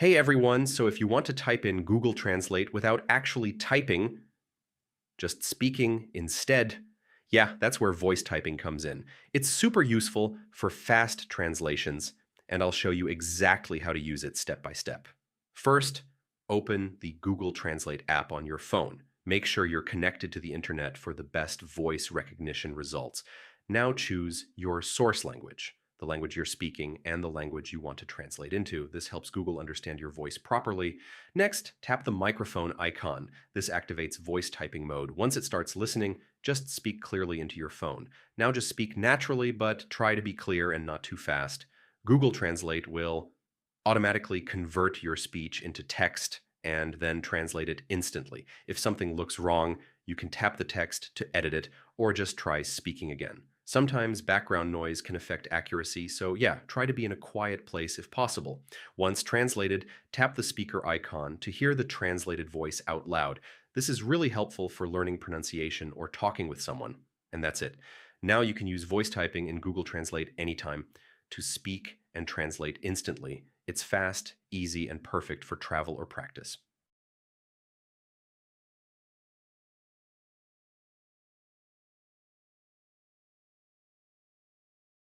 Hey everyone, so if you want to type in Google Translate without actually typing, just speaking instead, yeah, that's where voice typing comes in. It's super useful for fast translations, and I'll show you exactly how to use it step by step. First, open the Google Translate app on your phone. Make sure you're connected to the internet for the best voice recognition results. Now choose your source language, the language you're speaking and the language you want to translate into. This helps Google understand your voice properly. Next, tap the microphone icon. This activates voice typing mode. Once it starts listening, just speak clearly into your phone. Now just speak naturally, but try to be clear and not too fast. Google Translate will automatically convert your speech into text and then translate it instantly. If something looks wrong, you can tap the text to edit it or just try speaking again. Sometimes background noise can affect accuracy, so yeah, try to be in a quiet place if possible. Once translated, tap the speaker icon to hear the translated voice out loud. This is really helpful for learning pronunciation or talking with someone. And that's it. Now you can use voice typing in Google Translate anytime to speak and translate instantly. It's fast, easy, and perfect for travel or practice.